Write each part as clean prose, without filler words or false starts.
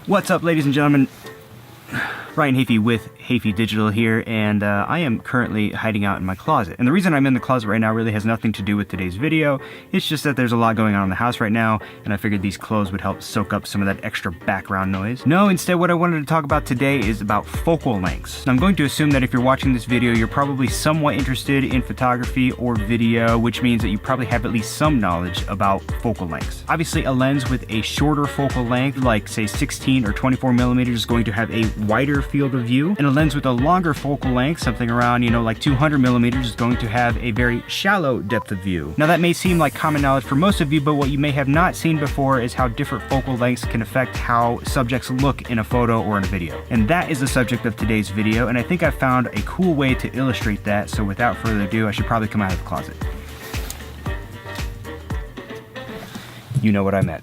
What's up, ladies and gentlemen? Ryan Hafey with Hafey Digital here, and I am currently hiding out in my closet. And the reason I'm in the closet right now really has nothing to do with today's video. It's just that there's a lot going on in the house right now, and I figured these clothes would help soak up some of that extra background noise. No, instead what I wanted to talk about today is about focal lengths. And I'm going to assume that if you're watching this video, you're probably somewhat interested in photography or video, which means that you probably have at least some knowledge about focal lengths. Obviously, a lens with a shorter focal length, like say 16 or 24 millimeters, is going to have a wider field of view, and a lens with a longer focal length, something around, like 200 millimeters, is going to have a very shallow depth of view. Now that may seem like common knowledge for most of you, but what you may have not seen before is how different focal lengths can affect how subjects look in a photo or in a video. And that is the subject of today's video, and I think I found a cool way to illustrate that, so without further ado, I should probably come out of the closet. You know what I meant.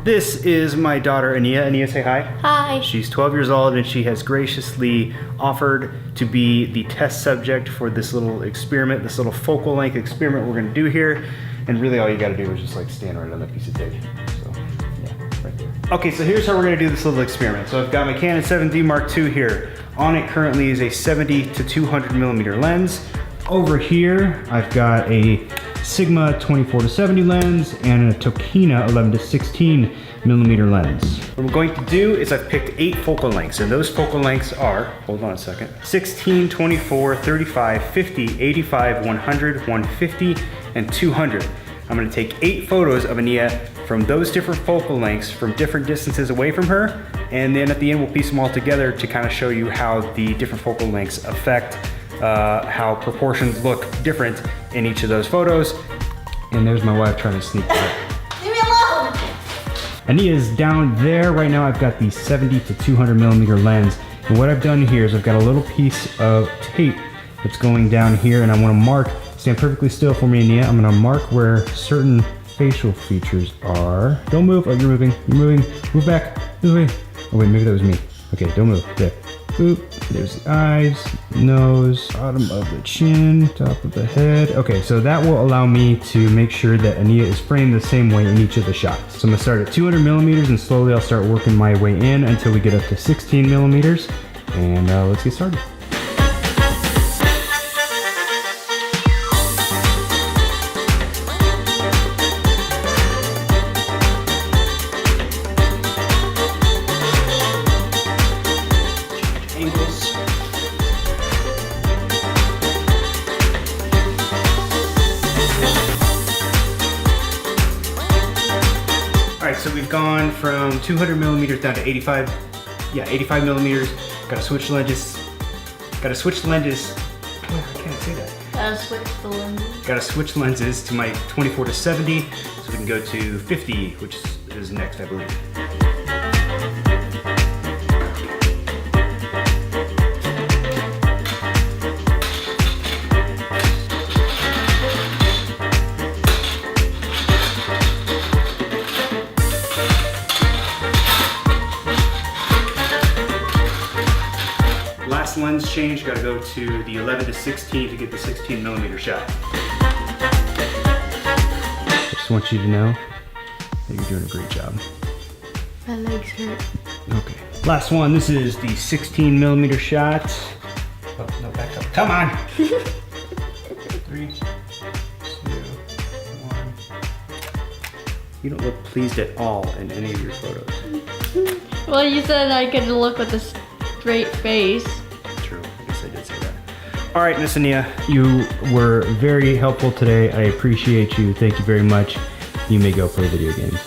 This is my daughter, Aniya. Aniya, say hi. Hi. She's 12 years old, and she has graciously offered to be the test subject for this little experiment, this little focal length experiment we're gonna do here. And really all you gotta do is just like stand right on that piece of tape. So, yeah, right there. Okay, so here's how we're gonna do this little experiment. So I've got my Canon 7D Mark II here. On it currently is a 70 to 200 millimeter lens. Over here, I've got a Sigma 24 to 70 lens and a Tokina 11 to 16 millimeter lens. What I'm going to do is I've picked 8 focal lengths, and those focal lengths are, hold on a second, 16, 24, 35, 50, 85, 100, 150, and 200. I'm gonna take 8 photos of Aniya from those different focal lengths from different distances away from her, and then at the end we'll piece them all together to kind of show you how the different focal lengths affect how proportions look different in each of those photos. And there's my wife trying to sneak by. Leave me alone! Aniya's down there. Right now I've got the 70 to 200 millimeter lens. And what I've done here is I've got a little piece of tape that's going down here, and I want to mark, stand perfectly still for me, Aniya. I'm going to mark where certain facial features are. Don't move. Oh, you're moving. You're moving. Move back. Moving. Oh wait, maybe that was me. Okay, don't move. There. Boop. There's the eyes, nose, bottom of the chin, top of the head. Okay, so that will allow me to make sure that Aniya is framed the same way in each of the shots. So I'm gonna start at 200 millimeters, and slowly I'll start working my way in until we get up to 16 millimeters. And let's get started. So we've gone from 200 millimeters down to 85 millimeters. Gotta switch lenses. Gotta switch lenses. Oh, I can't say that. Gotta switch the lenses. Gotta switch lenses to my 24 to 70, so we can go to 50, which is next, I believe. Last lens change, gotta go to the 11 to 16 to get the 16 millimeter shot. I just want you to know that you're doing a great job. My legs hurt. Okay. Last one, this is the 16 millimeter shot. Oh, no, back up. Come on! 3, 2, 1. You don't look pleased at all in any of your photos. Well, you said I could look with a straight face. True, I guess I did say that. All right, Miss Aniya, you were very helpful today. I appreciate you. Thank you very much. You may go play video games.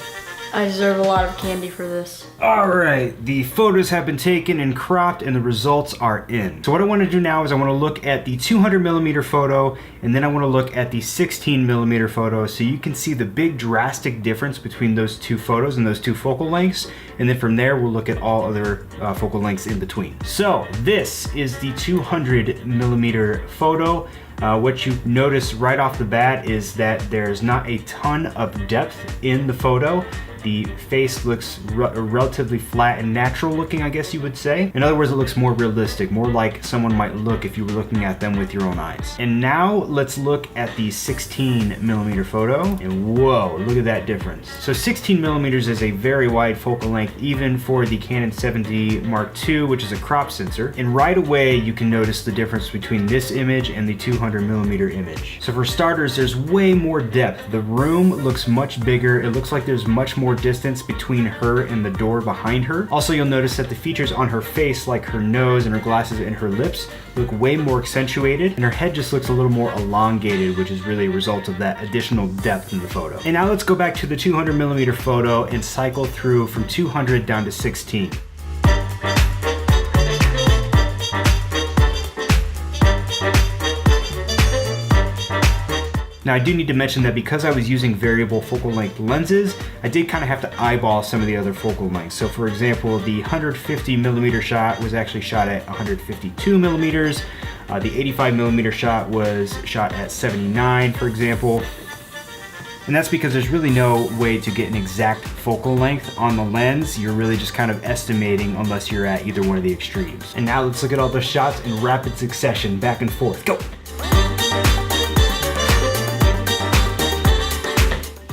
I deserve a lot of candy for this. All right, the photos have been taken and cropped, and the results are in. So what I want to do now is I want to look at the 200 millimeter photo, and then I want to look at the 16 millimeter photo, so you can see the big drastic difference between those two photos and those two focal lengths. And then from there, we'll look at all other focal lengths in between. So this is the 200 millimeter photo. What you notice right off the bat is that there's not a ton of depth in the photo. The face looks relatively flat and natural looking, I guess you would say. In other words, it looks more realistic, more like someone might look if you were looking at them with your own eyes. And now let's look at the 16mm photo, and whoa, look at that difference. So 16mm is a very wide focal length, even for the Canon 7D Mark II, which is a crop sensor. And right away, you can notice the difference between this image and the 200mm image. So for starters, there's way more depth. The room looks much bigger. It looks like there's much more distance between her and the door behind her. Also, you'll notice that the features on her face, like her nose and her glasses and her lips, look way more accentuated, and her head just looks a little more elongated, which is really a result of that additional depth in the photo. And now let's go back to the 200mm photo and cycle through from 200 down to 16. Now I do need to mention that because I was using variable focal length lenses, I did kind of have to eyeball some of the other focal lengths. So for example, the 150mm shot was actually shot at 152mm. The 85mm shot was shot at 79, for example. And that's because there's really no way to get an exact focal length on the lens. You're really just kind of estimating unless you're at either one of the extremes. And now let's look at all the shots in rapid succession, back and forth. Go!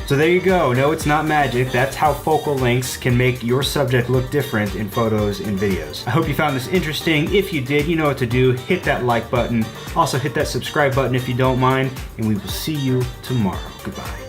So there you go. No, it's not magic. That's how focal lengths can make your subject look different in photos and videos. I hope you found this interesting. If you did, you know what to do. Hit that like button. Also hit that subscribe button if you don't mind. And we will see you tomorrow. Goodbye.